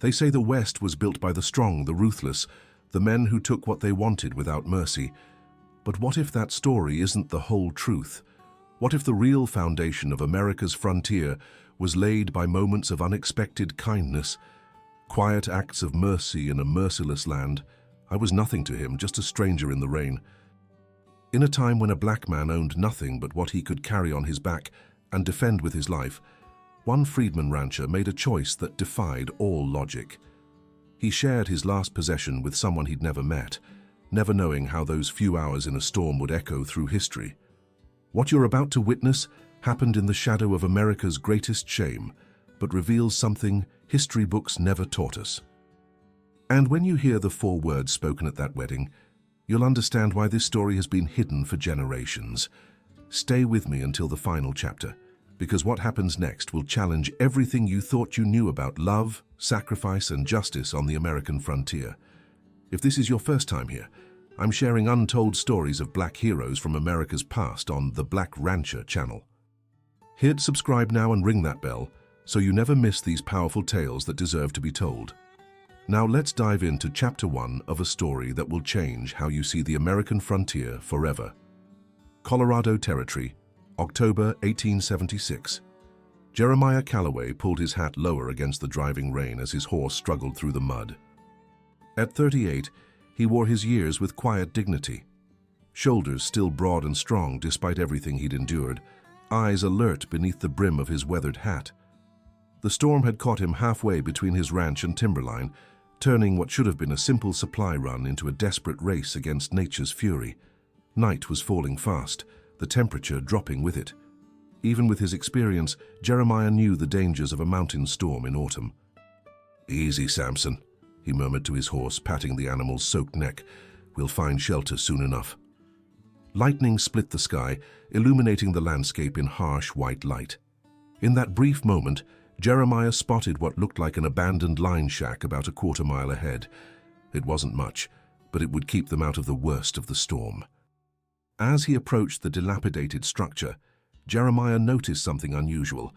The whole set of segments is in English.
They say the West was built by the strong, the ruthless, the men who took what they wanted without mercy. But what if that story isn't the whole truth? What if the real foundation of America's frontier was laid by moments of unexpected kindness, quiet acts of mercy in a merciless land? I was nothing to him, just a stranger in the rain. In a time when a black man owned nothing but what he could carry on his back and defend with his life, one freedman rancher made a choice that defied all logic. He shared his last possession with someone he'd never met, never knowing how those few hours in a storm would echo through history. What you're about to witness happened in the shadow of America's greatest shame, but reveals something history books never taught us. And when you hear the 4 words spoken at that wedding, you'll understand why this story has been hidden for generations. Stay with me until the final chapter, because what happens next will challenge everything you thought you knew about love, sacrifice, and justice on the American frontier. If this is your first time here, I'm sharing untold stories of black heroes from America's past on the Black Rancher channel. Hit subscribe now and ring that bell so you never miss these powerful tales that deserve to be told. Now let's dive into Chapter 1 of a story that will change how you see the American frontier forever. Colorado Territory, October 1876. Jeremiah Calloway pulled his hat lower against the driving rain as his horse struggled through the mud. At 38, he wore his years with quiet dignity. Shoulders still broad and strong despite everything he'd endured, eyes alert beneath the brim of his weathered hat. The storm had caught him halfway between his ranch and timberline, turning what should have been a simple supply run into a desperate race against nature's fury. Night was falling fast, the temperature dropping with it. Even with his experience, Jeremiah knew the dangers of a mountain storm in autumn. "Easy, Samson," he murmured to his horse, patting the animal's soaked neck. "We'll find shelter soon enough." Lightning split the sky, illuminating the landscape in harsh white light. In that brief moment, Jeremiah spotted what looked like an abandoned line shack about a quarter-mile ahead. It wasn't much, but it would keep them out of the worst of the storm. As he approached the dilapidated structure, Jeremiah noticed something unusual.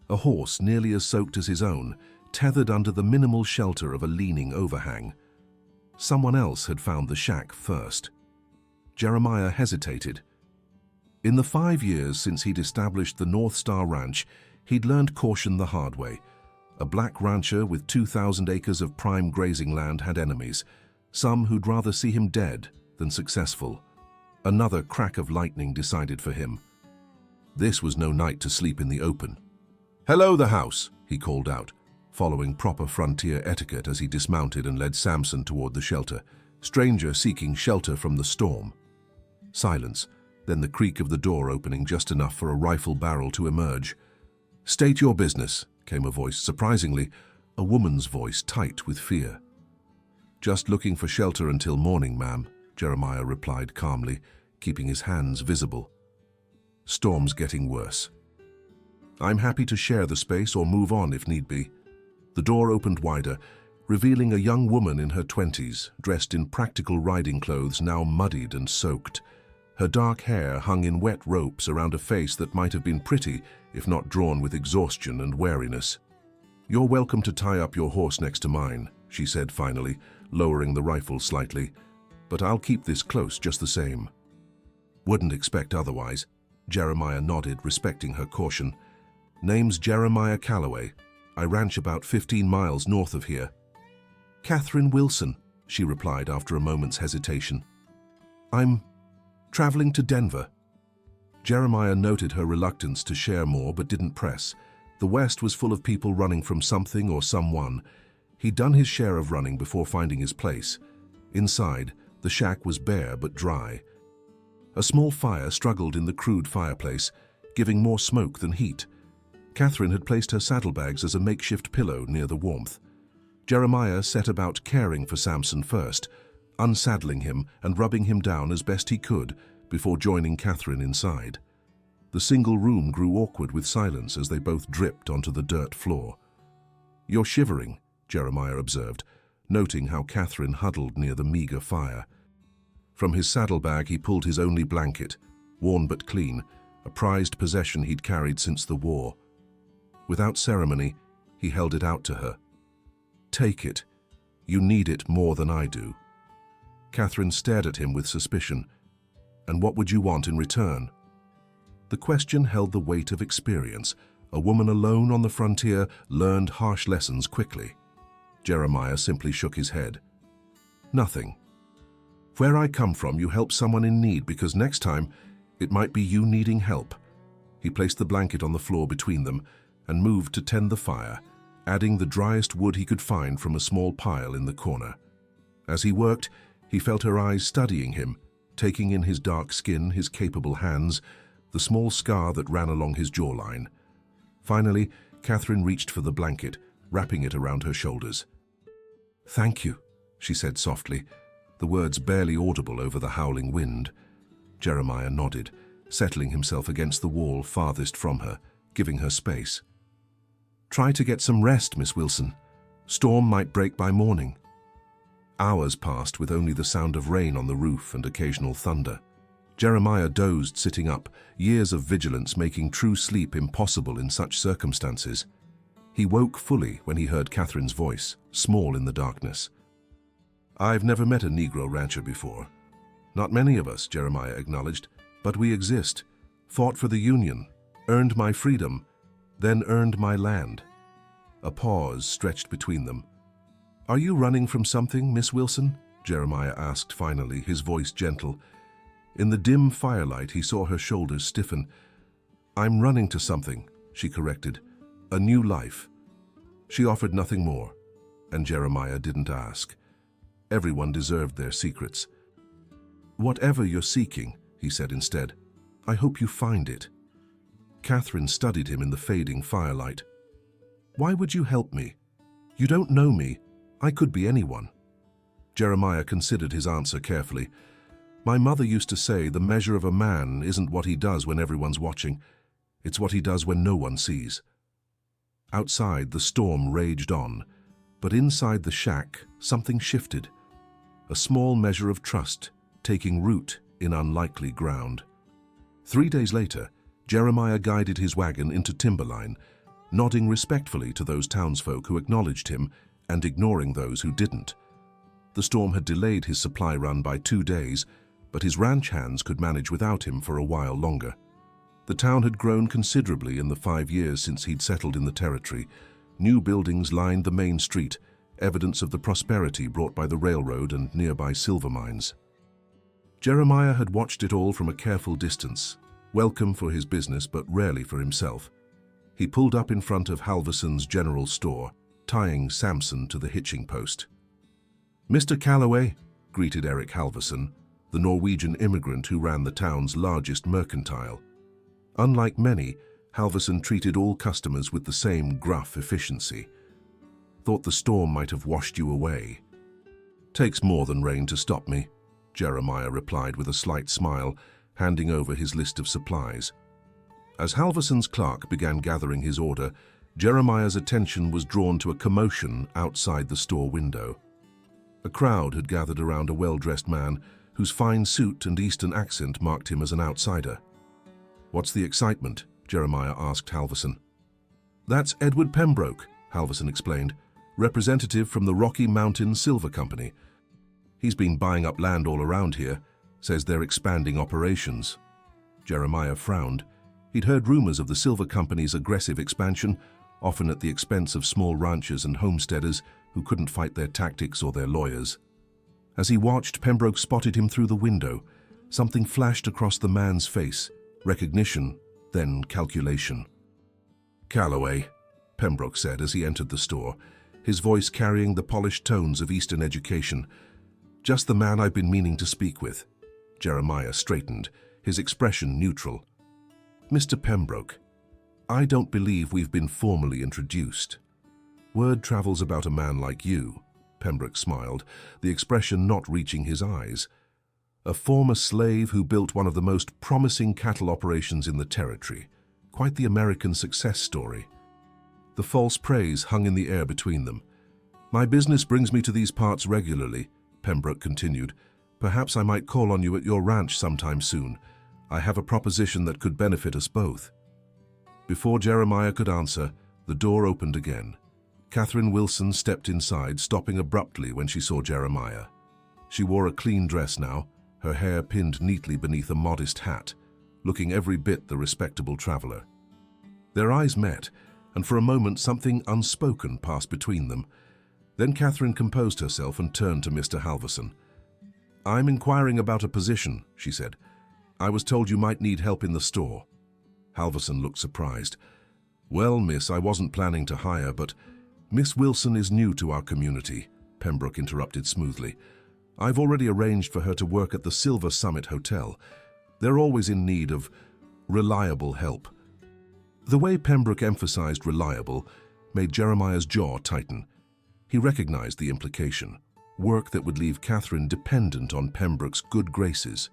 A horse nearly as soaked as his own, tethered under the minimal shelter of a leaning overhang. Someone else had found the shack first. Jeremiah hesitated. In the 5 years since he'd established the North Star Ranch, he'd learned caution the hard way. A black rancher with 2,000 acres of prime grazing land had enemies, some who'd rather see him dead than successful. Another crack of lightning decided for him. This was no night to sleep in the open. "Hello, the house," he called out, following proper frontier etiquette as he dismounted and led Samson toward the shelter, stranger seeking shelter from the storm. Silence, then the creak of the door opening just enough for a rifle barrel to emerge. "State your business," came a voice, surprisingly, a woman's voice tight with fear. "Just looking for shelter until morning, ma'am," Jeremiah replied calmly, keeping his hands visible. "Storm's getting worse. I'm happy to share the space or move on if need be." The door opened wider, revealing a young woman in her 20s, dressed in practical riding clothes now muddied and soaked. Her dark hair hung in wet ropes around a face that might have been pretty, if not drawn with exhaustion and weariness. "You're welcome to tie up your horse next to mine," she said finally, lowering the rifle slightly. "But I'll keep this close just the same." "Wouldn't expect otherwise," Jeremiah nodded, respecting her caution. "Name's Jeremiah Calloway. I ranch about 15 miles north of here." "Catherine Wilson," she replied after a moment's hesitation. "I'm traveling to Denver." Jeremiah noted her reluctance to share more but didn't press. The West was full of people running from something or someone. He'd done his share of running before finding his place. Inside, the shack was bare but dry. A small fire struggled in the crude fireplace, giving more smoke than heat. Catherine had placed her saddlebags as a makeshift pillow near the warmth. Jeremiah set about caring for Samson first, unsaddling him and rubbing him down as best he could before joining Catherine inside. The single room grew awkward with silence as they both dripped onto the dirt floor. "You're shivering," Jeremiah observed, noting how Catherine huddled near the meager fire. From his saddlebag he pulled his only blanket, worn but clean, a prized possession he'd carried since the war. Without ceremony, he held it out to her. Take it. You need it more than I do." Catherine stared at him with suspicion. "And what would you want in return?" The question held the weight of experience. A woman alone on the frontier learned harsh lessons quickly. Jeremiah simply shook his head. "Nothing. Where I come from, you help someone in need because next time it might be you needing help." He placed the blanket on the floor between them and moved to tend the fire, adding the driest wood he could find from a small pile in the corner. As he worked, he felt her eyes studying him, taking in his dark skin, his capable hands, the small scar that ran along his jawline. Finally, Catherine reached for the blanket, wrapping it around her shoulders. "Thank you," she said softly, the words barely audible over the howling wind. Jeremiah nodded, settling himself against the wall farthest from her, giving her space. "Try to get some rest, Miss Wilson. Storm might break by morning." Hours passed with only the sound of rain on the roof and occasional thunder. Jeremiah dozed sitting up, years of vigilance making true sleep impossible in such circumstances. He woke fully when he heard Catherine's voice, small in the darkness. "I've never met a Negro rancher before." "Not many of us," Jeremiah acknowledged, "but we exist. Fought for the Union, earned my freedom, then earned my land." A pause stretched between them. "Are you running from something, Miss Wilson?" Jeremiah asked finally, his voice gentle. In the dim firelight, he saw her shoulders stiffen. "I'm running to something," she corrected. "A new life." She offered nothing more, and Jeremiah didn't ask. Everyone deserved their secrets. "Whatever you're seeking," he said instead, "I hope you find it." Catherine studied him in the fading firelight. "Why would you help me? You don't know me. I could be anyone." Jeremiah considered his answer carefully. "My mother used to say the measure of a man isn't what he does when everyone's watching. It's what he does when no one sees." Outside, the storm raged on, but inside the shack, something shifted. A small measure of trust, taking root in unlikely ground. 3 days later, Jeremiah guided his wagon into timberline, nodding respectfully to those townsfolk who acknowledged him and ignoring those who didn't. The storm had delayed his supply run by 2 days, but his ranch hands could manage without him for a while longer. The town had grown considerably in the 5 years since he'd settled in the territory. New buildings lined the main street, evidence of the prosperity brought by the railroad and nearby silver mines. Jeremiah had watched it all from a careful distance, welcome for his business but rarely for himself. He pulled up in front of Halverson's general store, tying Samson to the hitching post. "Mr. Calloway," greeted Eric Halverson, the Norwegian immigrant who ran the town's largest mercantile. Unlike many, Halverson treated all customers with the same gruff efficiency. "Thought the storm might have washed you away." "Takes more than rain to stop me," Jeremiah replied with a slight smile, handing over his list of supplies. As Halverson's clerk began gathering his order, Jeremiah's attention was drawn to a commotion outside the store window. A crowd had gathered around a well-dressed man whose fine suit and Eastern accent marked him as an outsider. "What's the excitement?" Jeremiah asked Halverson. "That's Edward Pembroke," Halverson explained, "representative from the Rocky Mountain Silver Company. He's been buying up land all around here, says they're expanding operations." Jeremiah frowned. He'd heard rumors of the Silver Company's aggressive expansion, often at the expense of small ranchers and homesteaders who couldn't fight their tactics or their lawyers. As he watched, Pembroke spotted him through the window. Something flashed across the man's face. Recognition, then calculation. "Calloway," Pembroke said as he entered the store, his voice carrying the polished tones of Eastern education. "Just the man I've been meaning to speak with." Jeremiah straightened, his expression neutral. "Mr. Pembroke, I don't believe we've been formally introduced." "Word travels about a man like you," Pembroke smiled, the expression not reaching his eyes. "A former slave who built one of the most promising cattle operations in the territory. Quite the American success story." The false praise hung in the air between them. "My business brings me to these parts regularly," Pembroke continued. "Perhaps I might call on you at your ranch sometime soon. I have a proposition that could benefit us both." Before Jeremiah could answer, the door opened again. Catherine Wilson stepped inside, stopping abruptly when she saw Jeremiah. She wore a clean dress now, her hair pinned neatly beneath a modest hat, looking every bit the respectable traveler. Their eyes met, and for a moment something unspoken passed between them. Then Catherine composed herself and turned to Mr. Halverson. "I'm inquiring about a position," she said. "I was told you might need help in the store." Halverson looked surprised. "Well, miss, I wasn't planning to hire, but—" "Miss Wilson is new to our community," Pembroke interrupted smoothly. "I've already arranged for her to work at the Silver Summit Hotel. They're always in need of reliable help." The way Pembroke emphasized reliable made Jeremiah's jaw tighten. He recognized the implication, work that would leave Catherine dependent on Pembroke's good graces.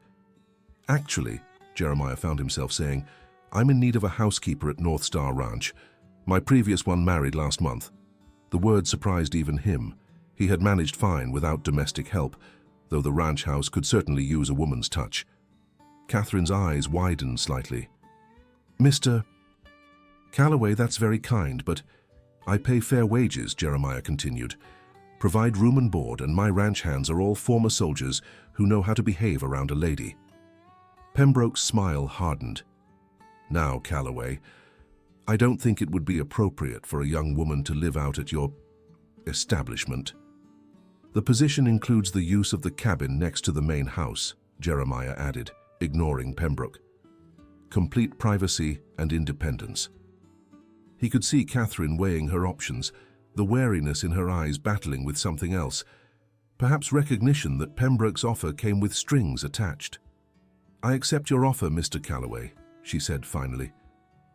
"Actually," Jeremiah found himself saying, "I'm in need of a housekeeper at North Star Ranch. My previous one married last month." The word surprised even him. He had managed fine without domestic help, though the ranch house could certainly use a woman's touch. Catherine's eyes widened slightly. "Mr. Calloway, that's very kind, but I pay fair wages," Jeremiah continued. "Provide room and board, and my ranch hands are all former soldiers who know how to behave around a lady." Pembroke's smile hardened. "Now, Calloway, I don't think it would be appropriate for a young woman to live out at your establishment. The position includes the use of the cabin next to the main house," Jeremiah added, ignoring Pembroke. "Complete privacy and independence." He could see Catherine weighing her options, the wariness in her eyes battling with something else, perhaps recognition that Pembroke's offer came with strings attached. "I accept your offer, Mr. Calloway," she said finally.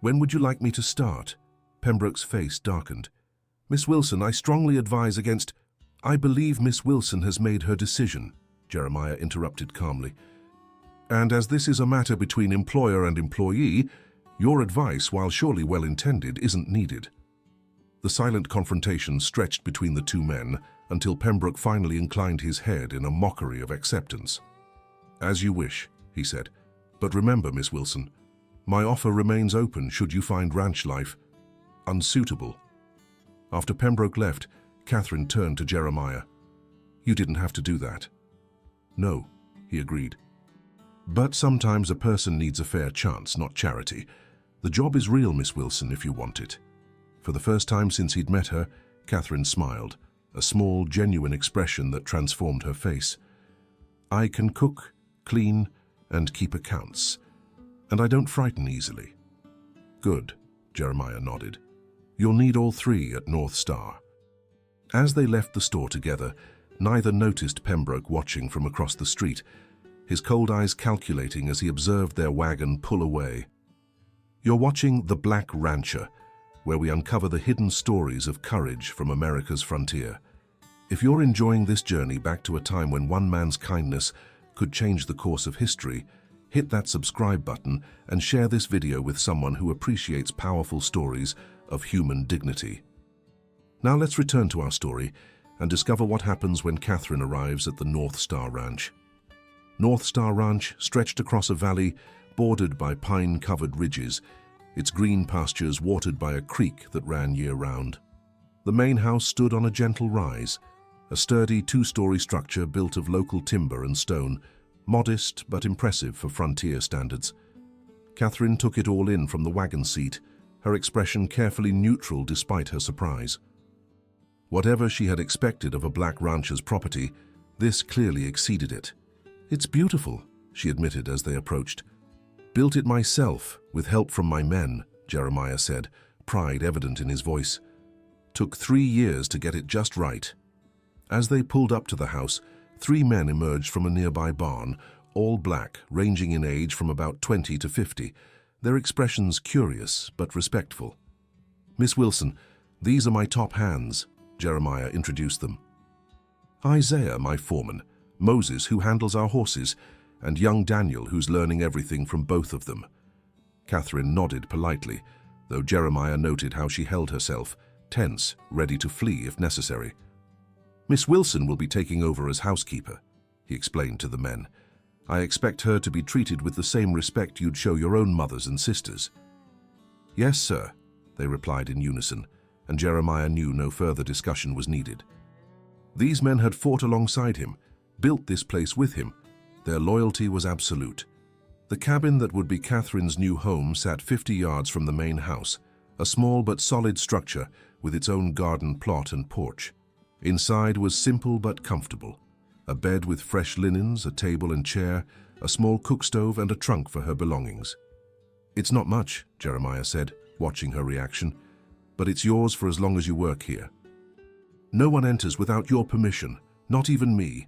"When would you like me to start?" Pembroke's face darkened. "Miss Wilson, I strongly advise against—" "I believe Miss Wilson has made her decision," Jeremiah interrupted calmly. "And as this is a matter between employer and employee, your advice, while surely well-intended, isn't needed." The silent confrontation stretched between the two men until Pembroke finally inclined his head in a mockery of acceptance. "As you wish," he said. "But remember, Miss Wilson, my offer remains open should you find ranch life unsuitable." After Pembroke left, Catherine turned to Jeremiah. "You didn't have to do that." "No," he agreed. "But sometimes a person needs a fair chance, not charity. The job is real, Miss Wilson, if you want it." For the first time since he'd met her, Catherine smiled, a small, genuine expression that transformed her face. "I can cook, clean, and keep accounts, and I don't frighten easily." "Good," Jeremiah nodded. "You'll need all three at North Star." As they left the store together, neither noticed Pembroke watching from across the street, his cold eyes calculating as he observed their wagon pull away. You're watching The Black Rancher, where we uncover the hidden stories of courage from America's frontier. If you're enjoying this journey back to a time when one man's kindness could change the course of history, hit that subscribe button and share this video with someone who appreciates powerful stories of human dignity. Now let's return to our story and discover what happens when Catherine arrives at the North Star Ranch. North Star Ranch stretched across a valley bordered by pine-covered ridges, its green pastures watered by a creek that ran year-round. The main house stood on a gentle rise, a sturdy two-story structure built of local timber and stone, modest but impressive for frontier standards. Catherine took it all in from the wagon seat, her expression carefully neutral despite her surprise. Whatever she had expected of a black rancher's property, this clearly exceeded it. "It's beautiful," she admitted as they approached. "Built it myself, with help from my men," Jeremiah said, pride evident in his voice. "Took 3 years to get it just right." As they pulled up to the house, 3 men emerged from a nearby barn, all black, ranging in age from about 20 to 50, their expressions curious but respectful. "Miss Wilson, these are my top hands," Jeremiah introduced them. "Isaiah, my foreman, Moses, who handles our horses, and young Daniel, who's learning everything from both of them." Catherine nodded politely, though Jeremiah noted how she held herself, tense, ready to flee if necessary. "Miss Wilson will be taking over as housekeeper," he explained to the men. "I expect her to be treated with the same respect you'd show your own mothers and sisters." "Yes, sir," they replied in unison, and Jeremiah knew no further discussion was needed. These men had fought alongside him, built this place with him. Their loyalty was absolute. The cabin that would be Catherine's new home sat 50 yards from the main house, a small but solid structure with its own garden plot and porch. Inside was simple but comfortable. A bed with fresh linens, a table and chair, a small cookstove and a trunk for her belongings. "It's not much," Jeremiah said, watching her reaction, "but it's yours for as long as you work here." "No one enters without your permission, not even me."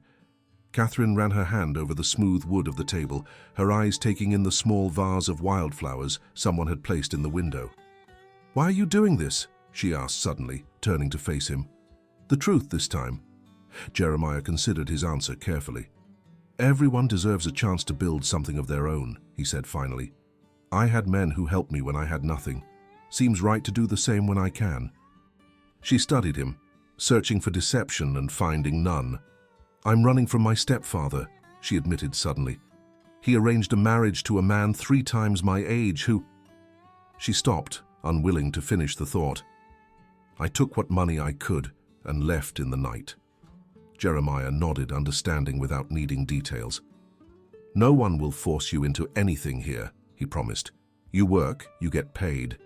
Catherine ran her hand over the smooth wood of the table, her eyes taking in the small vase of wildflowers someone had placed in the window. "Why are you doing this?" she asked suddenly, turning to face him. "The truth this time." Jeremiah considered his answer carefully. "Everyone deserves a chance to build something of their own," he said finally. "I had men who helped me when I had nothing. Seems right to do the same when I can." She studied him, searching for deception and finding none. "I'm running from my stepfather," she admitted suddenly. "He arranged a marriage to a man 3 times my age who—" She stopped, unwilling to finish the thought. "I took what money I could and left in the night." Jeremiah nodded, understanding without needing details. "No one will force you into anything here," he promised. "You work, you get paid.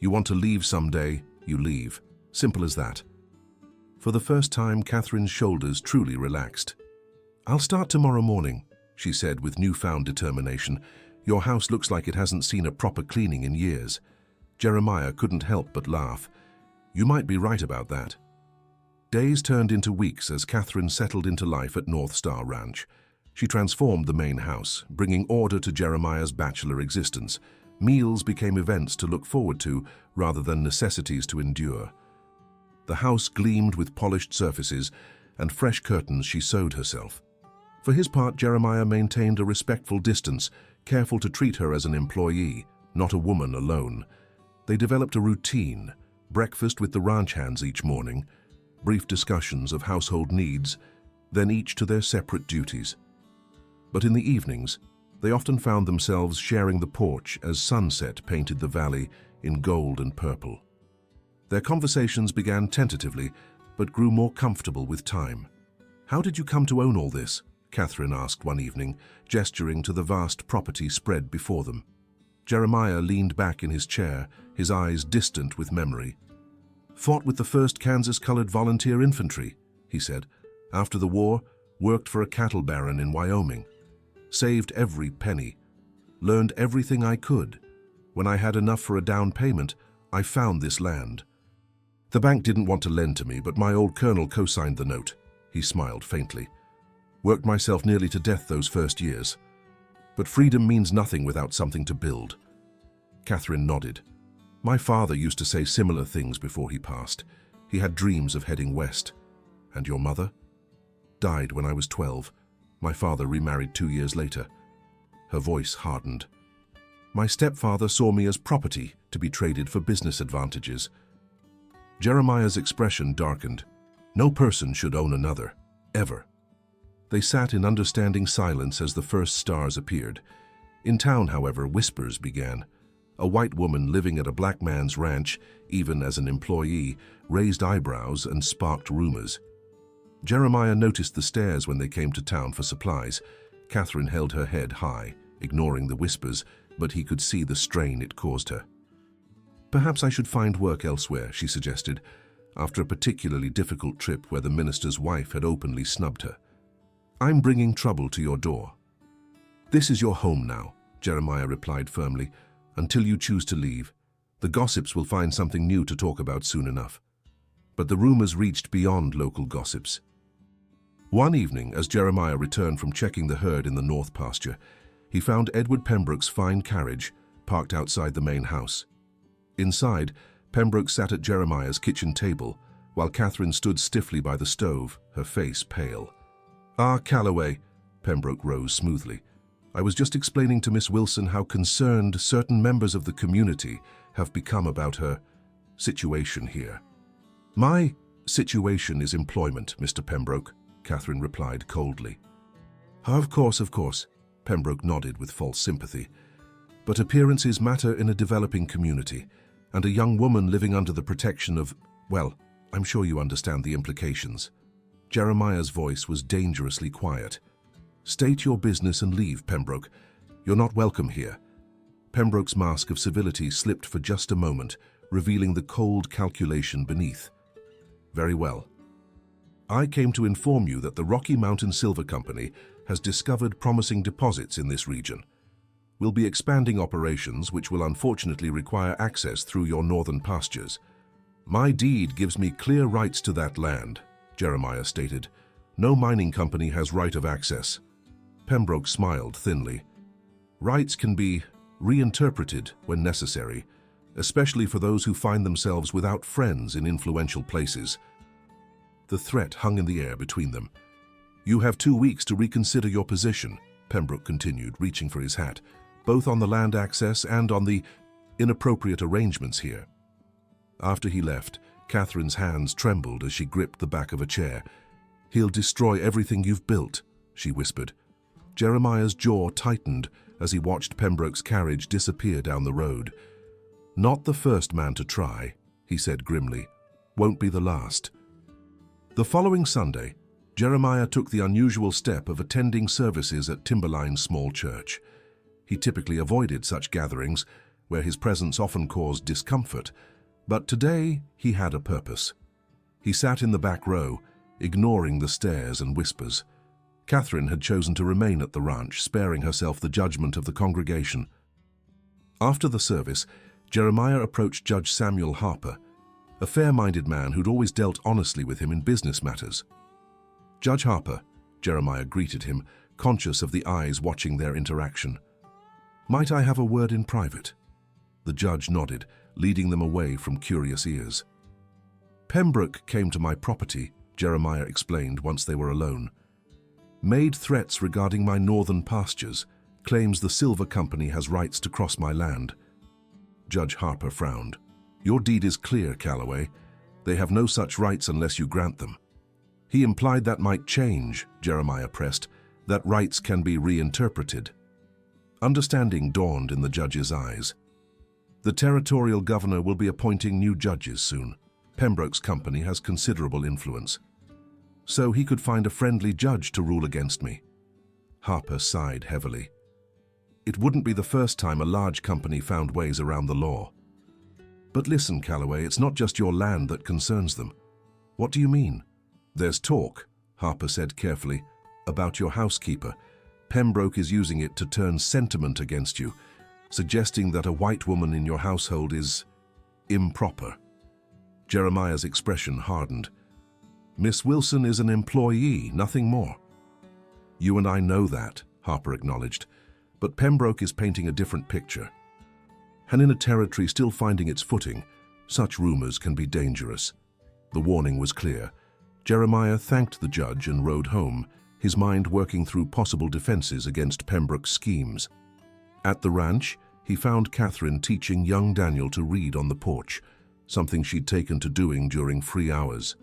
You want to leave someday, you leave. Simple as that." For the first time, Catherine's shoulders truly relaxed. "I'll start tomorrow morning," she said with newfound determination. "Your house looks like it hasn't seen a proper cleaning in years." Jeremiah couldn't help but laugh. "You might be right about that." Days turned into weeks as Catherine settled into life at North Star Ranch. She transformed the main house, bringing order to Jeremiah's bachelor existence. Meals became events to look forward to rather than necessities to endure. The house gleamed with polished surfaces and fresh curtains she sewed herself. For his part, Jeremiah maintained a respectful distance, careful to treat her as an employee, not a woman alone. They developed a routine: breakfast with the ranch hands each morning, brief discussions of household needs, then each to their separate duties. But in the evenings, they often found themselves sharing the porch as sunset painted the valley in gold and purple. Their conversations began tentatively, but grew more comfortable with time. "How did you come to own all this?" Catherine asked one evening, gesturing to the vast property spread before them. Jeremiah leaned back in his chair, his eyes distant with memory. "Fought with the 1st Kansas-colored volunteer infantry," he said. "After the war, worked for a cattle baron in Wyoming. Saved every penny. Learned everything I could. When I had enough for a down payment, I found this land. The bank didn't want to lend to me, but my old colonel co-signed the note." He smiled faintly. "Worked myself nearly to death those first years. But freedom means nothing without something to build." Catherine nodded. "My father used to say similar things before he passed. He had dreams of heading west." "And your mother?" "Died when I was 12. My father remarried 2 years later." Her voice hardened. "My stepfather saw me as property to be traded for business advantages." Jeremiah's expression darkened. "No person should own another, ever." They sat in understanding silence as the first stars appeared. In town, however, whispers began. A white woman living at a black man's ranch, even as an employee, raised eyebrows and sparked rumors. Jeremiah noticed the stares when they came to town for supplies. Catherine held her head high, ignoring the whispers, but he could see the strain it caused her. "Perhaps I should find work elsewhere," she suggested, after a particularly difficult trip where the minister's wife had openly snubbed her. "I'm bringing trouble to your door." "This is your home now," Jeremiah replied firmly, "until you choose to leave. The gossips will find something new to talk about soon enough." But the rumors reached beyond local gossips. One evening, as Jeremiah returned from checking the herd in the north pasture, he found Edward Pembroke's fine carriage parked outside the main house. Inside, Pembroke sat at Jeremiah's kitchen table, while Catherine stood stiffly by the stove, her face pale. "Ah, Calloway," Pembroke rose smoothly. "I was just explaining to Miss Wilson how concerned certain members of the community have become about her situation here." "My situation is employment, Mr. Pembroke," Catherine replied coldly. Of course," Pembroke nodded with false sympathy. "But appearances matter in a developing community, and a young woman living under the protection of—" Well, I'm sure you understand the implications. Jeremiah's voice was dangerously quiet. State your business and leave, Pembroke. You're not welcome here. Pembroke's mask of civility slipped for just a moment, revealing the cold calculation beneath. Very well. I came to inform you that the Rocky Mountain Silver Company has discovered promising deposits in this region. We'll be expanding operations, which will unfortunately require access through your northern pastures. My deed gives me clear rights to that land, Jeremiah stated. No mining company has right of access. Pembroke smiled thinly. Rights can be reinterpreted when necessary, especially for those who find themselves without friends in influential places. The threat hung in the air between them. You have 2 weeks to reconsider your position, Pembroke continued, reaching for his hat, both on the land access and on the inappropriate arrangements here. After he left, Catherine's hands trembled as she gripped the back of a chair. He'll destroy everything you've built, she whispered. Jeremiah's jaw tightened as he watched Pembroke's carriage disappear down the road. Not the first man to try, he said grimly. Won't be the last. The following Sunday, Jeremiah took the unusual step of attending services at Timberline's small church. He typically avoided such gatherings, where his presence often caused discomfort, but today he had a purpose. He sat in the back row, ignoring the stares and whispers. Catherine had chosen to remain at the ranch, sparing herself the judgment of the congregation. After the service, Jeremiah approached Judge Samuel Harper, a fair-minded man who'd always dealt honestly with him in business matters. Judge Harper, Jeremiah greeted him, conscious of the eyes watching their interaction. Might I have a word in private? The judge nodded, leading them away from curious ears. Pembroke came to my property, Jeremiah explained once they were alone. Made threats regarding my northern pastures, claims the Silver Company has rights to cross my land. Judge Harper frowned. Your deed is clear, Calloway. They have no such rights unless you grant them. He implied that might change, Jeremiah pressed, that rights can be reinterpreted. Understanding dawned in the judge's eyes. The territorial governor will be appointing new judges soon. Pembroke's company has considerable influence. So he could find a friendly judge to rule against me. Harper sighed heavily. It wouldn't be the first time a large company found ways around the law. But listen, Calloway, it's not just your land that concerns them. What do you mean? There's talk, Harper said carefully, about your housekeeper. Pembroke is using it to turn sentiment against you, suggesting that a white woman in your household is improper. Jeremiah's expression hardened. Miss Wilson is an employee, nothing more. You and I know that, Harper acknowledged, but Pembroke is painting a different picture. And in a territory still finding its footing, such rumors can be dangerous. The warning was clear. Jeremiah thanked the judge and rode home, his mind working through possible defenses against Pembroke's schemes. At the ranch, he found Catherine teaching young Daniel to read on the porch, something she'd taken to doing during free hours.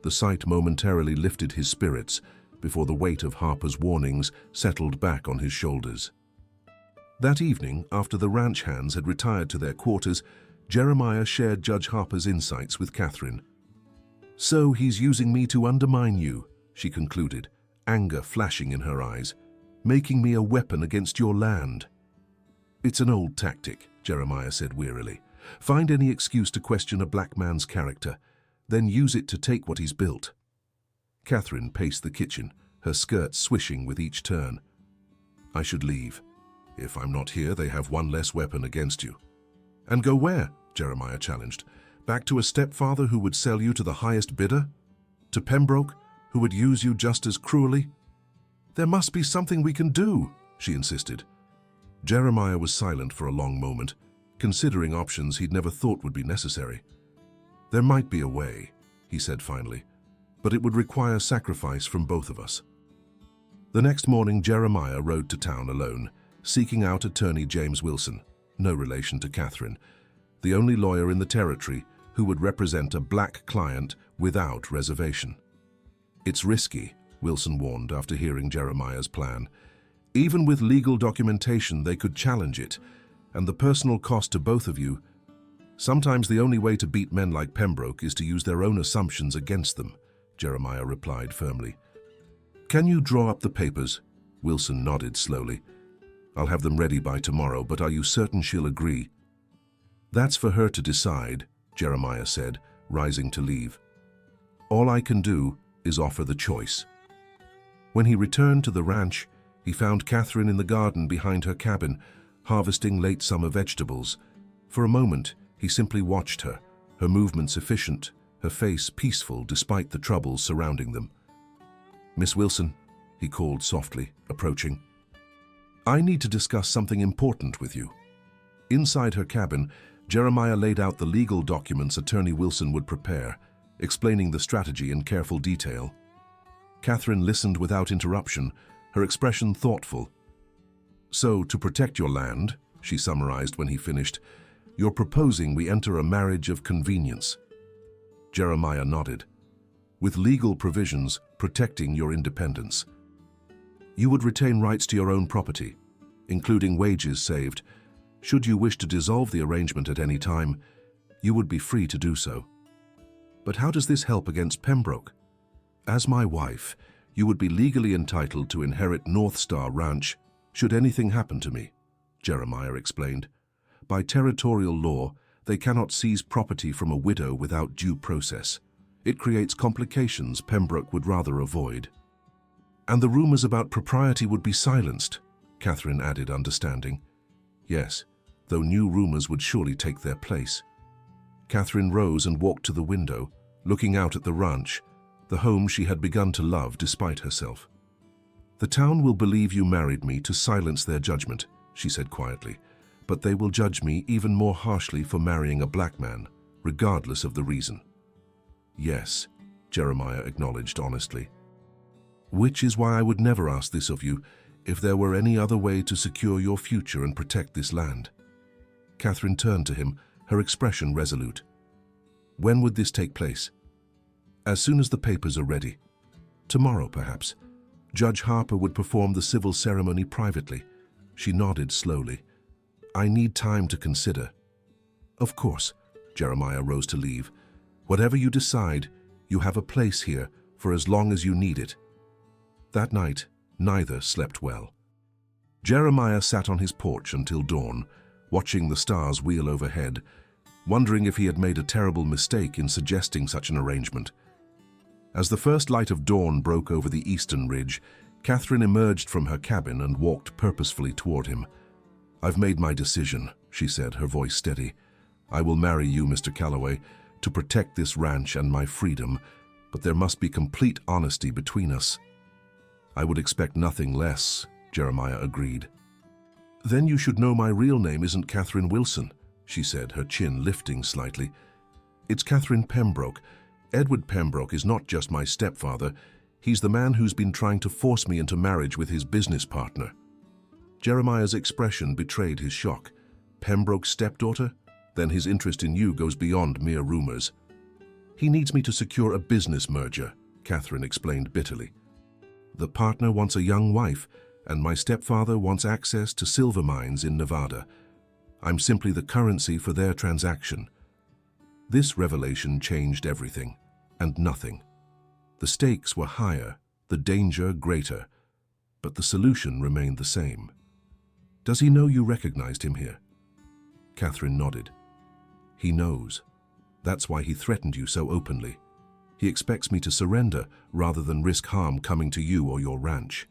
The sight momentarily lifted his spirits before the weight of Harper's warnings settled back on his shoulders. That evening, after the ranch hands had retired to their quarters, Jeremiah shared Judge Harper's insights with Catherine. So he's using me to undermine you, she concluded, anger flashing in her eyes, making me a weapon against your land. It's an old tactic, Jeremiah said wearily. Find any excuse to question a black man's character, then use it to take what he's built. Catherine paced the kitchen, her skirts swishing with each turn. I should leave. If I'm not here, they have one less weapon against you. And go where? Jeremiah challenged. Back to a stepfather who would sell you to the highest bidder? To Pembroke, who would use you just as cruelly? There must be something we can do, she insisted. Jeremiah was silent for a long moment, considering options he'd never thought would be necessary. There might be a way, he said finally, but it would require sacrifice from both of us. The next morning, Jeremiah rode to town alone, seeking out attorney James Wilson, no relation to Catherine, the only lawyer in the territory who would represent a black client without reservation. It's risky, Wilson warned after hearing Jeremiah's plan. Even with legal documentation, they could challenge it, and the personal cost to both of you. Sometimes the only way to beat men like Pembroke is to use their own assumptions against them, Jeremiah replied firmly. Can you draw up the papers? Wilson nodded slowly. I'll have them ready by tomorrow, but are you certain she'll agree? That's for her to decide, Jeremiah said, rising to leave. All I can do is offer the choice. When he returned to the ranch, he found Catherine in the garden behind her cabin, harvesting late summer vegetables. For a moment, he simply watched her, her movements efficient, her face peaceful despite the troubles surrounding them. Miss Wilson, he called softly, approaching. I need to discuss something important with you. Inside her cabin, Jeremiah laid out the legal documents Attorney Wilson would prepare, explaining the strategy in careful detail. Catherine listened without interruption, her expression thoughtful. So, to protect your land, she summarized when he finished, you're proposing we enter a marriage of convenience. Jeremiah nodded. With legal provisions protecting your independence. You would retain rights to your own property, including wages saved. Should you wish to dissolve the arrangement at any time, you would be free to do so. But how does this help against Pembroke? As my wife, you would be legally entitled to inherit North Star Ranch should anything happen to me, Jeremiah explained. By territorial law, they cannot seize property from a widow without due process. It creates complications Pembroke would rather avoid. And the rumors about propriety would be silenced, Catherine added, understanding. Yes, though new rumors would surely take their place. Catherine rose and walked to the window, looking out at the ranch, the home she had begun to love despite herself. The town will believe you married me to silence their judgment, she said quietly, but they will judge me even more harshly for marrying a black man, regardless of the reason. Yes, Jeremiah acknowledged honestly. Which is why I would never ask this of you if there were any other way to secure your future and protect this land. Catherine turned to him, her expression resolute. When would this take place? As soon as the papers are ready. Tomorrow, perhaps. Judge Harper would perform the civil ceremony privately. She nodded slowly. I need time to consider. Of course, Jeremiah rose to leave. Whatever you decide, you have a place here for as long as you need it. That night, neither slept well. Jeremiah sat on his porch until dawn, watching the stars wheel overhead, wondering if he had made a terrible mistake in suggesting such an arrangement. As the first light of dawn broke over the eastern ridge, Catherine emerged from her cabin and walked purposefully toward him. I've made my decision, she said, her voice steady. I will marry you, Mr. Calloway, to protect this ranch and my freedom, but there must be complete honesty between us. I would expect nothing less, Jeremiah agreed. Then you should know my real name isn't Catherine Wilson, she said, her chin lifting slightly. It's Catherine Pembroke. Edward Pembroke is not just my stepfather. He's the man who's been trying to force me into marriage with his business partner. Jeremiah's expression betrayed his shock. Pembroke's stepdaughter? Then his interest in you goes beyond mere rumors. He needs me to secure a business merger, Catherine explained bitterly. The partner wants a young wife, and my stepfather wants access to silver mines in Nevada. I'm simply the currency for their transaction. This revelation changed everything, and nothing. The stakes were higher, the danger greater, but the solution remained the same. Does he know you recognized him here? Catherine nodded. He knows. That's why he threatened you so openly. He expects me to surrender rather than risk harm coming to you or your ranch.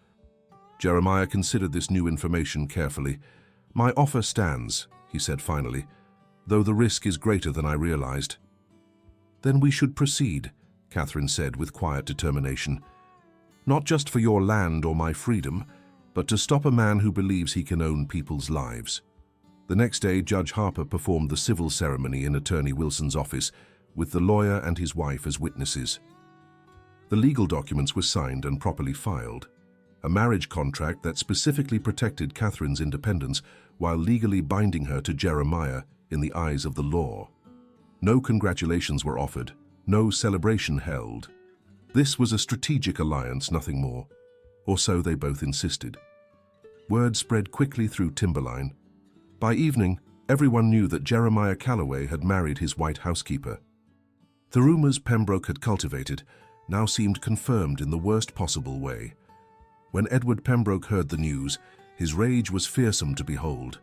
Jeremiah considered this new information carefully. My offer stands, he said finally, though the risk is greater than I realized. Then we should proceed, Catherine said with quiet determination. Not just for your land or my freedom, but to stop a man who believes he can own people's lives. The next day, Judge Harper performed the civil ceremony in Attorney Wilson's office, with the lawyer and his wife as witnesses. The legal documents were signed and properly filed, a marriage contract that specifically protected Catherine's independence while legally binding her to Jeremiah in the eyes of the law. No congratulations were offered, no celebration held. This was a strategic alliance, nothing more, or so they both insisted. Word spread quickly through Timberline. By evening, Everyone knew that Jeremiah Calloway had married his white housekeeper. The rumors Pembroke had cultivated now seemed confirmed in the worst possible way. When Edward Pembroke heard the news, his rage was fearsome to behold.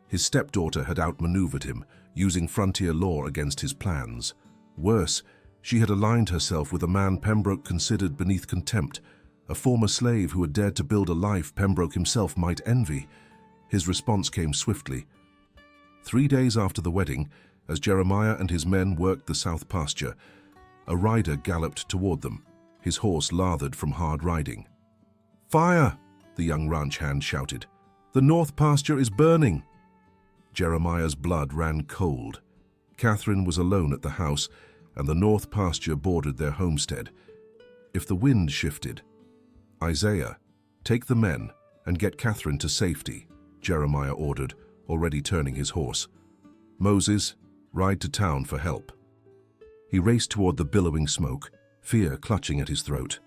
His stepdaughter had outmaneuvered him, using frontier law against his plans. Worse, she had aligned herself with a man Pembroke considered beneath contempt, a former slave who had dared to build a life Pembroke himself might envy. His response came swiftly. 3 days after the wedding, as Jeremiah and his men worked the south pasture, a rider galloped toward them, his horse lathered from hard riding. "Fire!" the young ranch hand shouted. "The north pasture is burning!" Jeremiah's blood ran cold. Catherine was alone at the house, and the north pasture bordered their homestead. If the wind shifted— "Isaiah, take the men and get Catherine to safety," Jeremiah ordered, already turning his horse. "Moses, ride to town for help." He raced toward the billowing smoke, fear clutching at his throat.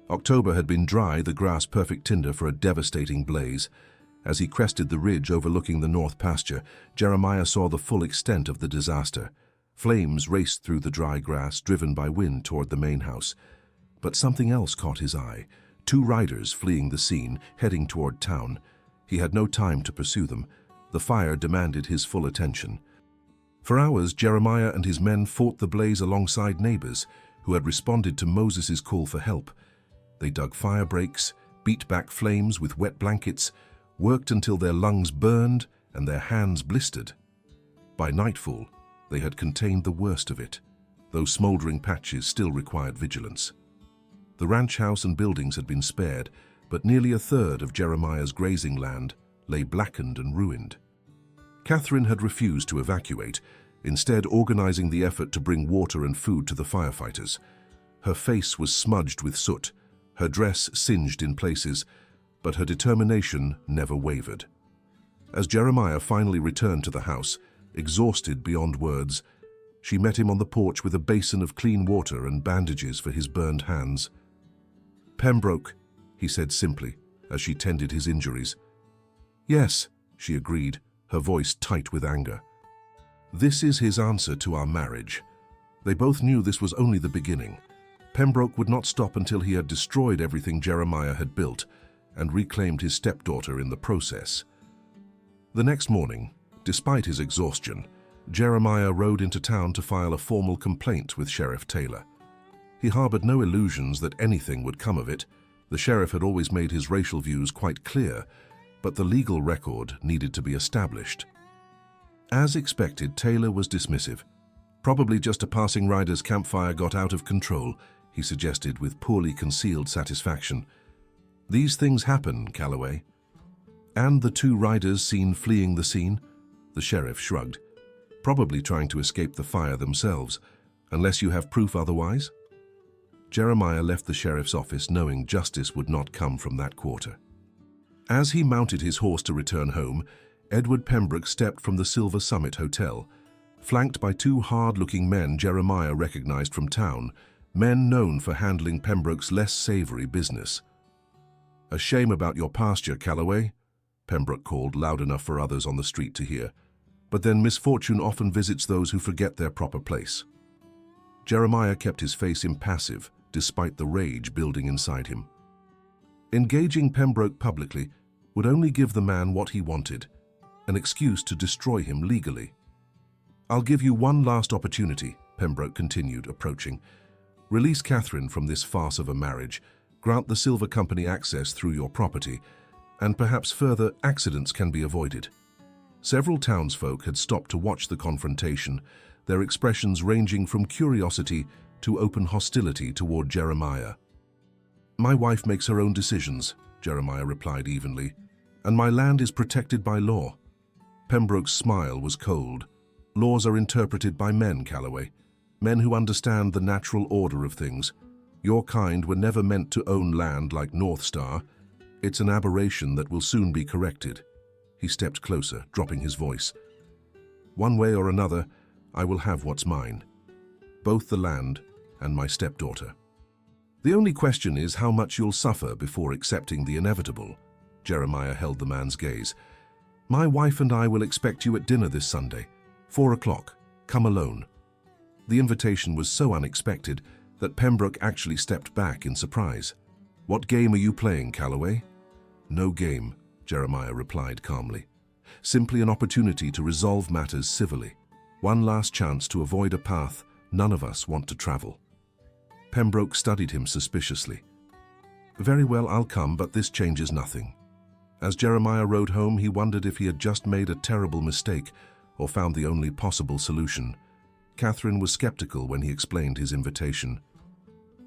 October had been dry, the grass perfect tinder for a devastating blaze. As he crested the ridge overlooking the north pasture, Jeremiah saw the full extent of the disaster. Flames raced through the dry grass, driven by wind toward the main house. But something else caught his eye. 2 riders fleeing the scene, heading toward town. He had no time to pursue them. The fire demanded his full attention. For hours, Jeremiah and his men fought the blaze alongside neighbors who had responded to Moses' call for help. They dug fire breaks, beat back flames with wet blankets, worked until their lungs burned and their hands blistered. By nightfall, they had contained the worst of it, though smoldering patches still required vigilance. The ranch house and buildings had been spared, but nearly a third of Jeremiah's grazing land lay blackened and ruined. Catherine had refused to evacuate, instead organizing the effort to bring water and food to the firefighters. Her face was smudged with soot, her dress singed in places, but her determination never wavered. As Jeremiah finally returned to the house, exhausted beyond words, she met him on the porch with a basin of clean water and bandages for his burned hands. "Pembroke," he said simply, as she tended his injuries. "Yes," she agreed, her voice tight with anger. "This is his answer to our marriage." They both knew this was only the beginning. Pembroke would not stop until he had destroyed everything Jeremiah had built and reclaimed his stepdaughter in the process. The next morning, despite his exhaustion, Jeremiah rode into town to file a formal complaint with Sheriff Taylor. He harbored no illusions that anything would come of it. The sheriff had always made his racial views quite clear, but the legal record needed to be established. As expected, Taylor was dismissive. "Probably just a passing rider's campfire got out of control," he suggested with poorly concealed satisfaction. "These things happen, Calloway." "And the 2 riders seen fleeing the scene?" The sheriff shrugged. "Probably trying to escape the fire themselves, unless you have proof otherwise?" Jeremiah left the sheriff's office knowing justice would not come from that quarter. As he mounted his horse to return home, Edward Pembroke stepped from the Silver Summit Hotel. Flanked by 2 hard-looking men Jeremiah recognized from town, men known for handling Pembroke's less savory business. "A shame about your pasture, Calloway," Pembroke called loud enough for others on the street to hear. "But then misfortune often visits those who forget their proper place." Jeremiah kept his face impassive, despite the rage building inside him. Engaging Pembroke publicly would only give the man what he wanted, an excuse to destroy him legally. "I'll give you one last opportunity," Pembroke continued, approaching. "Release Catherine from this farce of a marriage, grant the Silver Company access through your property, and perhaps further accidents can be avoided." Several townsfolk had stopped to watch the confrontation, their expressions ranging from curiosity to open hostility toward Jeremiah. "My wife makes her own decisions," Jeremiah replied evenly, "and my land is protected by law." Pembroke's smile was cold. "Laws are interpreted by men, Calloway, men who understand the natural order of things. Your kind were never meant to own land like North Star. It's an aberration that will soon be corrected." He stepped closer, dropping his voice. "One way or another, I will have what's mine, both the land and my stepdaughter. The only question is how much you'll suffer before accepting the inevitable." Jeremiah held the man's gaze. My wife and I will expect you at dinner this Sunday, 4 o'clock. Come alone. The invitation was so unexpected that Pembroke actually stepped back in surprise. What game are you playing, Calloway? No game, Jeremiah replied calmly. Simply an opportunity to resolve matters civilly. One last chance to avoid a path none of us want to travel. Pembroke studied him suspiciously. Very well, I'll come, but this changes nothing. As Jeremiah rode home, he wondered if he had just made a terrible mistake or found the only possible solution. Catherine was skeptical when he explained his invitation.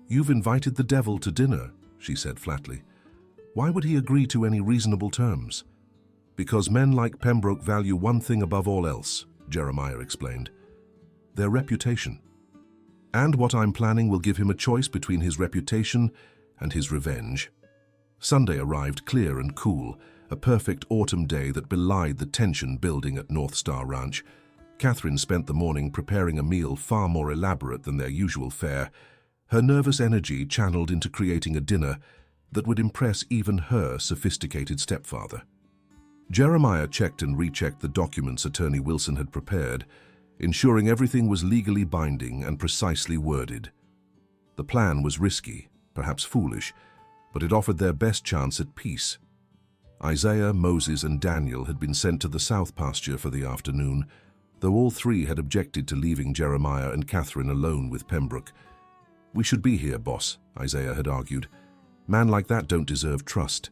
You've invited the devil to dinner, she said flatly. Why would he agree to any reasonable terms? Because men like Pembroke value one thing above all else, Jeremiah explained. Their reputation. And what I'm planning will give him a choice between his reputation and his revenge. Sunday arrived clear and cool, a perfect autumn day that belied the tension building at North Star Ranch. Catherine spent the morning preparing a meal far more elaborate than their usual fare, her nervous energy channeled into creating a dinner that would impress even her sophisticated stepfather. Jeremiah checked and rechecked the documents Attorney Wilson had prepared, ensuring everything was legally binding and precisely worded. The plan was risky, perhaps foolish, but it offered their best chance at peace. Isaiah, Moses, and Daniel had been sent to the south pasture for the afternoon, though all three had objected to leaving Jeremiah and Catherine alone with Pembroke. We should be here, boss, Isaiah had argued. Man like that don't deserve trust.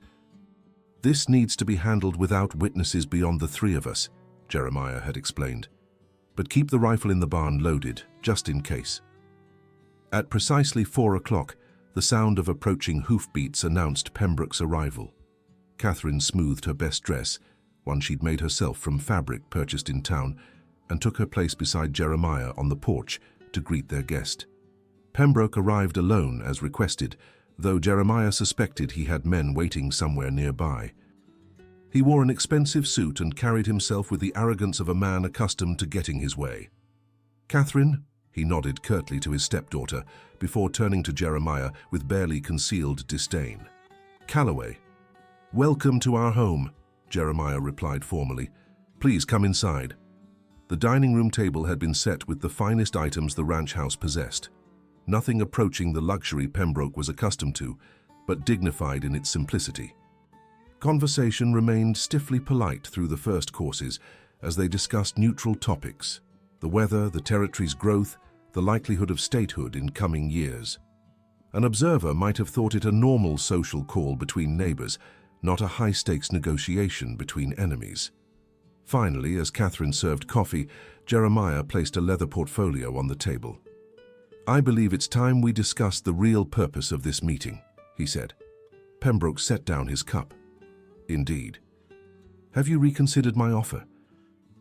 This needs to be handled without witnesses beyond the three of us, Jeremiah had explained. But keep the rifle in the barn loaded, just in case. At precisely 4 o'clock, the sound of approaching hoofbeats announced Pembroke's arrival. Catherine smoothed her best dress, one she'd made herself from fabric purchased in town, and took her place beside Jeremiah on the porch to greet their guest. Pembroke arrived alone as requested, though Jeremiah suspected he had men waiting somewhere nearby. He wore an expensive suit and carried himself with the arrogance of a man accustomed to getting his way. Catherine? He nodded curtly to his stepdaughter before turning to Jeremiah with barely concealed disdain. Calloway. Welcome to our home, Jeremiah replied formally. Please come inside. The dining room table had been set with the finest items the ranch house possessed. Nothing approaching the luxury Pembroke was accustomed to, but dignified in its simplicity. Conversation remained stiffly polite through the first courses as they discussed neutral topics: the weather, the territory's growth, the likelihood of statehood in coming years. An observer might have thought it a normal social call between neighbors, not a high-stakes negotiation between enemies. Finally, as Catherine served coffee, Jeremiah placed a leather portfolio on the table. I believe it's time we discuss the real purpose of this meeting, he said. Pembroke set down his cup. Indeed. Have you reconsidered my offer?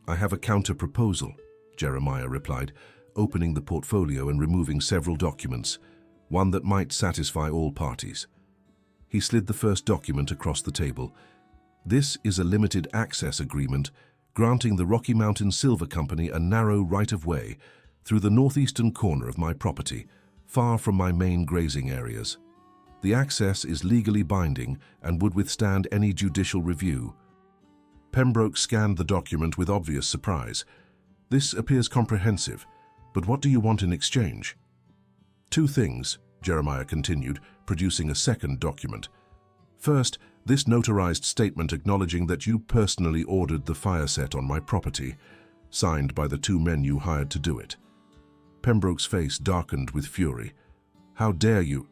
I have a counter-proposal, Jeremiah replied, opening the portfolio and removing several documents, one that might satisfy all parties. He slid the first document across the table. This is a limited access agreement granting the Rocky Mountain Silver Company a narrow right-of-way through the northeastern corner of my property, far from my main grazing areas. The access is legally binding and would withstand any judicial review. Pembroke scanned the document with obvious surprise. This appears comprehensive, but what do you want in exchange? 2 things, Jeremiah continued, producing a second document. First, this notarized statement acknowledging that you personally ordered the fire set on my property, signed by the 2 men you hired to do it. Pembroke's face darkened with fury. How dare you?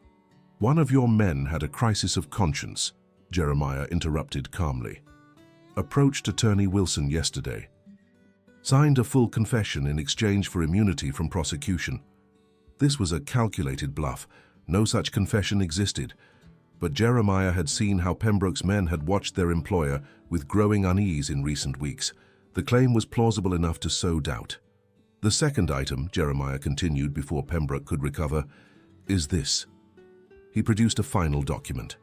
One of your men had a crisis of conscience, Jeremiah interrupted calmly. Approached Attorney Wilson yesterday. Signed a full confession in exchange for immunity from prosecution. This was a calculated bluff. No such confession existed. But Jeremiah had seen how Pembroke's men had watched their employer with growing unease in recent weeks. The claim was plausible enough to sow doubt. The second item, Jeremiah continued before Pembroke could recover, is this. He produced a final document.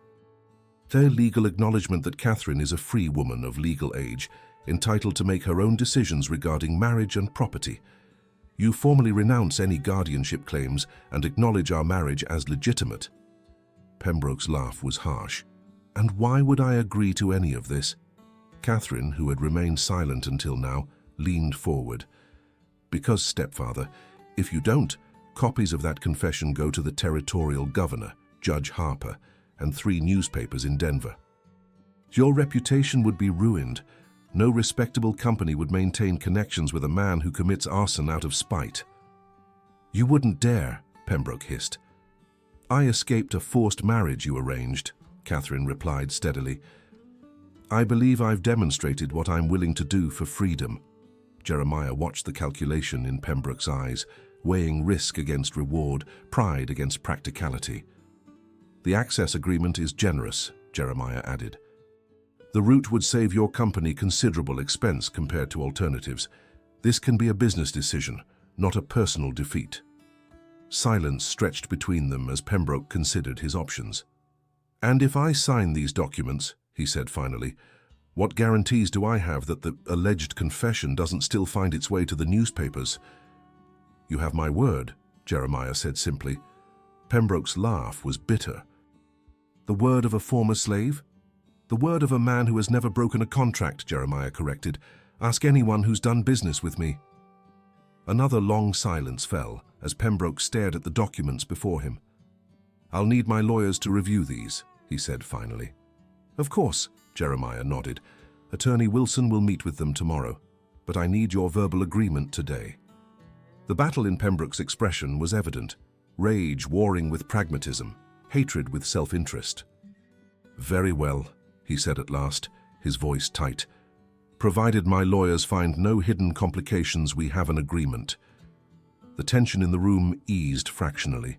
Their legal acknowledgement that Catherine is a free woman of legal age, entitled to make her own decisions regarding marriage and property. You formally renounce any guardianship claims and acknowledge our marriage as legitimate. Pembroke's laugh was harsh. And why would I agree to any of this? Catherine, who had remained silent until now, leaned forward. Because, stepfather, if you don't, copies of that confession go to the territorial governor, Judge Harper, and 3 newspapers in Denver. Your reputation would be ruined. No respectable company would maintain connections with a man who commits arson out of spite. You wouldn't dare, Pembroke hissed. I escaped a forced marriage you arranged, Catherine replied steadily. I believe I've demonstrated what I'm willing to do for freedom. Jeremiah watched the calculation in Pembroke's eyes, weighing risk against reward, pride against practicality. The access agreement is generous, Jeremiah added. The route would save your company considerable expense compared to alternatives. This can be a business decision, not a personal defeat. Silence stretched between them as Pembroke considered his options. And if I sign these documents, he said finally, what guarantees do I have that the alleged confession doesn't still find its way to the newspapers? You have my word, Jeremiah said simply. Pembroke's laugh was bitter. The word of a former slave? The word of a man who has never broken a contract, Jeremiah corrected. Ask anyone who's done business with me. Another long silence fell as Pembroke stared at the documents before him. I'll need my lawyers to review these, he said finally. Of course, Jeremiah nodded. Attorney Wilson will meet with them tomorrow, but I need your verbal agreement today. The battle in Pembroke's expression was evident, rage warring with pragmatism, hatred with self-interest. Very well, he said at last, his voice tight. Provided my lawyers find no hidden complications, we have an agreement. The tension in the room eased fractionally.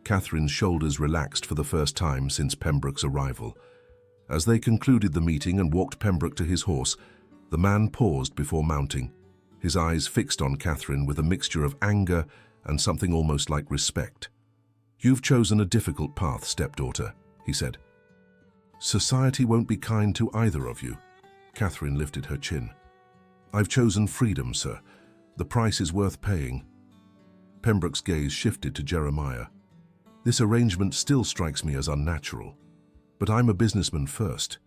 Catherine's shoulders relaxed for the first time since Pembroke's arrival. As they concluded the meeting and walked Pembroke to his horse, the man paused before mounting, his eyes fixed on Catherine with a mixture of anger and something almost like respect. You've chosen a difficult path, stepdaughter, he said. Society won't be kind to either of you. Catherine lifted her chin. I've chosen freedom, sir. The price is worth paying. Pembroke's gaze shifted to Jeremiah. This arrangement still strikes me as unnatural. But I'm a businessman first.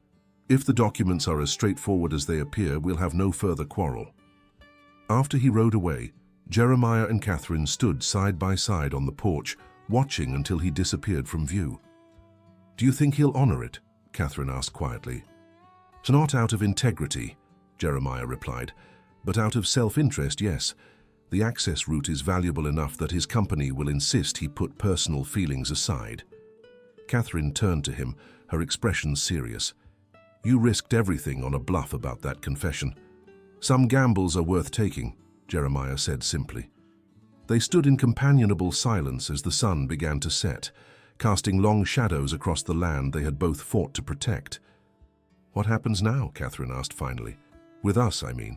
If the documents are as straightforward as they appear, we'll have no further quarrel. After he rode away, Jeremiah and Catherine stood side by side on the porch, watching until he disappeared from view. Do you think he'll honor it? Catherine asked quietly. Not out of integrity, Jeremiah replied, but out of self-interest, yes. The access route is valuable enough that his company will insist he put personal feelings aside. Catherine turned to him, her expression serious. You risked everything on a bluff about that confession. Some gambles are worth taking, Jeremiah said simply. They stood in companionable silence as the sun began to set, casting long shadows across the land they had both fought to protect. What happens now? Catherine asked finally. With us, I mean.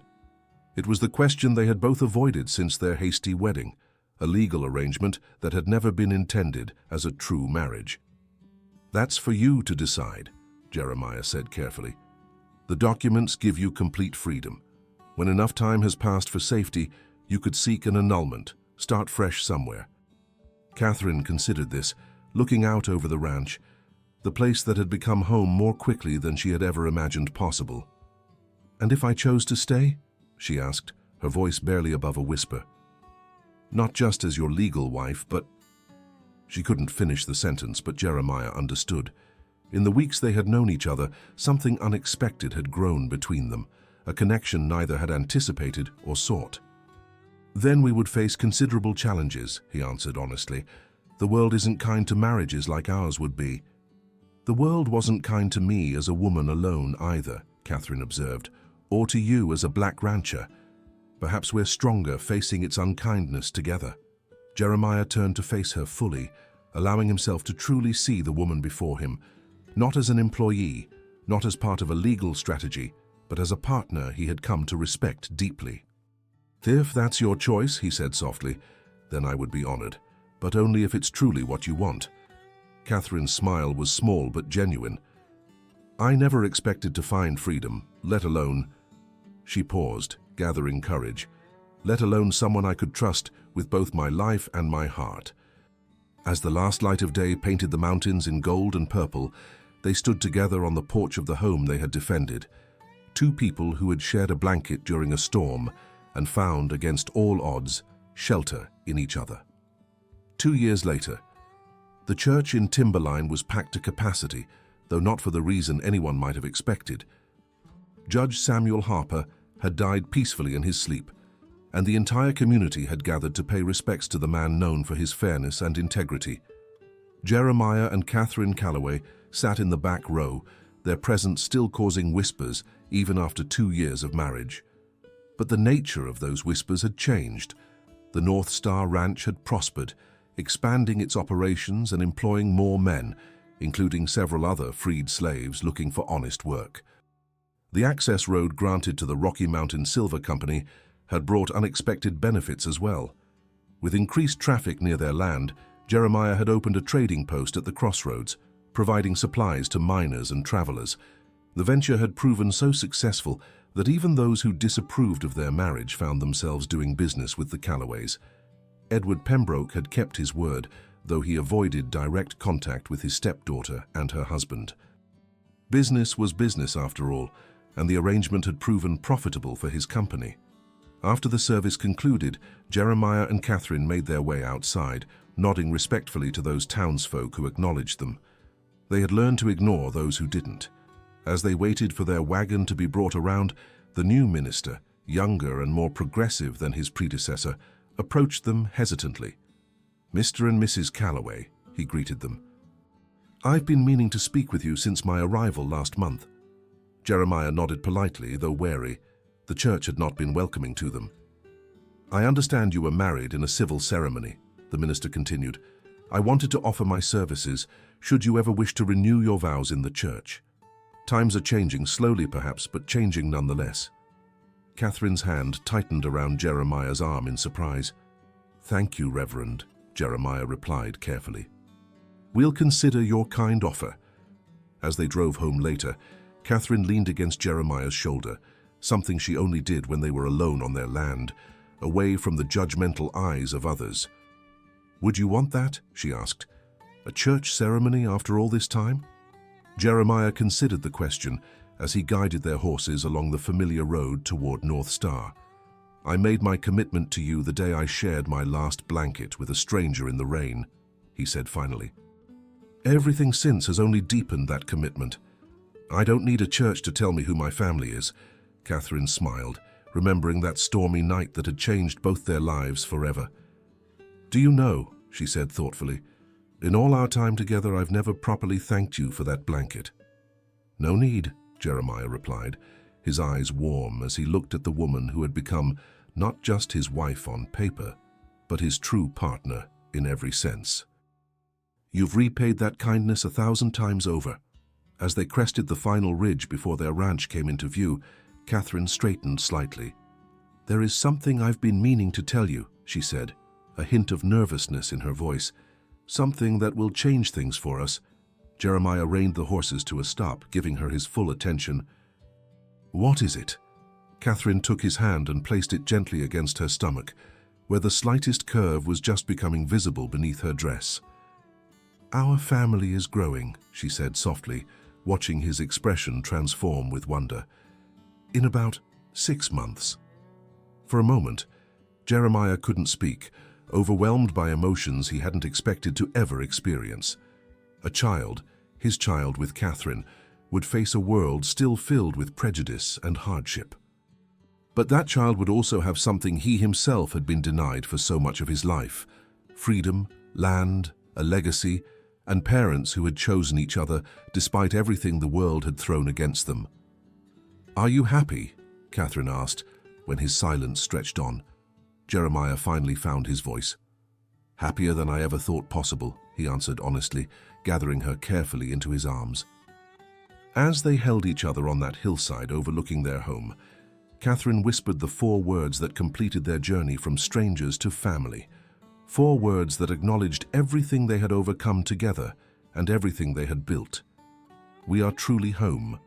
It was the question they had both avoided since their hasty wedding, a legal arrangement that had never been intended as a true marriage. That's for you to decide, Jeremiah said carefully. The documents give you complete freedom. When enough time has passed for safety, you could seek an annulment, start fresh somewhere. Catherine considered this, looking out over the ranch, the place that had become home more quickly than she had ever imagined possible. And if I chose to stay? She asked, her voice barely above a whisper. Not just as your legal wife, but... She couldn't finish the sentence, but Jeremiah understood. In the weeks they had known each other, something unexpected had grown between them, a connection neither had anticipated or sought. Then we would face considerable challenges, he answered honestly. The world isn't kind to marriages like ours would be. The world wasn't kind to me as a woman alone either, Catherine observed, or to you as a black rancher. Perhaps we're stronger facing its unkindness together. Jeremiah turned to face her fully, allowing himself to truly see the woman before him, not as an employee, not as part of a legal strategy, but as a partner he had come to respect deeply. If that's your choice, he said softly, then I would be honored, but only if it's truly what you want. Catherine's smile was small but genuine. I never expected to find freedom, let alone... She paused, gathering courage. Let alone someone I could trust with both my life and my heart. As the last light of day painted the mountains in gold and purple, they stood together on the porch of the home they had defended. two people who had shared a blanket during a storm and found, against all odds, shelter in each other. 2 years later, the church in Timberline was packed to capacity, though not for the reason anyone might have expected. Judge Samuel Harper had died peacefully in his sleep, and the entire community had gathered to pay respects to the man known for his fairness and integrity. Jeremiah and Catherine Calloway sat in the back row, their presence still causing whispers even after 2 years of marriage. But the nature of those whispers had changed. The North Star Ranch had prospered, expanding its operations and employing more men, including several other freed slaves looking for honest work. The access road granted to the Rocky Mountain Silver Company had brought unexpected benefits as well. With increased traffic near their land, Jeremiah had opened a trading post at the crossroads, providing supplies to miners and travelers. The venture had proven so successful that even those who disapproved of their marriage found themselves doing business with the Calloways. Edward Pembroke had kept his word, though he avoided direct contact with his stepdaughter and her husband. Business was business after all, and the arrangement had proven profitable for his company. After the service concluded, Jeremiah and Catherine made their way outside, nodding respectfully to those townsfolk who acknowledged them. They had learned to ignore those who didn't. As they waited for their wagon to be brought around, the new minister, younger and more progressive than his predecessor, approached them hesitantly. "Mr. and Mrs. Calloway," he greeted them. "I've been meaning to speak with you since my arrival last month." Jeremiah nodded politely, though wary. The church had not been welcoming to them. "I understand you were married in a civil ceremony," the minister continued. "I wanted to offer my services should you ever wish to renew your vows in the church. Times are changing, slowly perhaps, but changing nonetheless." Catherine's hand tightened around Jeremiah's arm in surprise. "Thank you, Reverend," Jeremiah replied carefully. "We'll consider your kind offer." As they drove home later, Catherine leaned against Jeremiah's shoulder, something she only did when they were alone on their land, away from the judgmental eyes of others. "Would you want that?" she asked. "A church ceremony after all this time?" Jeremiah considered the question as he guided their horses along the familiar road toward North Star. "I made my commitment to you the day I shared my last blanket with a stranger in the rain," he said finally. "Everything since has only deepened that commitment. I don't need a church to tell me who my family is," Catherine smiled, remembering that stormy night that had changed both their lives forever. "Do you know," she said thoughtfully, "in all our time together I've never properly thanked you for that blanket." "No need," Jeremiah replied, his eyes warm as he looked at the woman who had become not just his wife on paper, but his true partner in every sense. "You've repaid that kindness 1,000 times over." As they crested the final ridge before their ranch came into view, Catherine straightened slightly. "There is something I've been meaning to tell you," she said, a hint of nervousness in her voice. "Something that will change things for us." Jeremiah reined the horses to a stop, giving her his full attention. "What is it?" Catherine took his hand and placed it gently against her stomach, where the slightest curve was just becoming visible beneath her dress. "Our family is growing," she said softly, watching his expression transform with wonder. "In about 6 months." For a moment, Jeremiah couldn't speak, overwhelmed by emotions he hadn't expected to ever experience. A child, his child with Catherine, would face a world still filled with prejudice and hardship. But that child would also have something he himself had been denied for so much of his life: freedom, land, a legacy, and parents who had chosen each other despite everything the world had thrown against them. "Are you happy?" Catherine asked, when his silence stretched on. Jeremiah finally found his voice. "Happier than I ever thought possible," he answered honestly, gathering her carefully into his arms. As they held each other on that hillside overlooking their home, Catherine whispered the 4 words that completed their journey from strangers to family. 4 words that acknowledged everything they had overcome together and everything they had built. "We are truly home."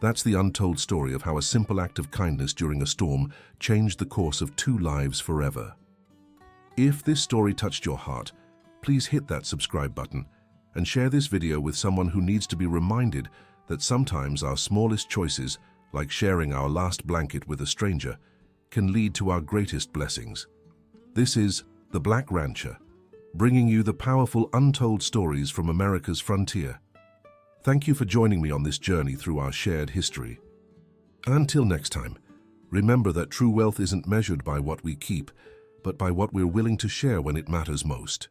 That's the untold story of how a simple act of kindness during a storm changed the course of 2 lives forever. If this story touched your heart, please hit that subscribe button and share this video with someone who needs to be reminded that sometimes our smallest choices like sharing our last blanket with a stranger, can lead to our greatest blessings. This is The Black Rancher, bringing you the powerful untold stories from America's frontier. Thank you for joining me on this journey through our shared history. Until next time, remember that true wealth isn't measured by what we keep, but by what we're willing to share when it matters most.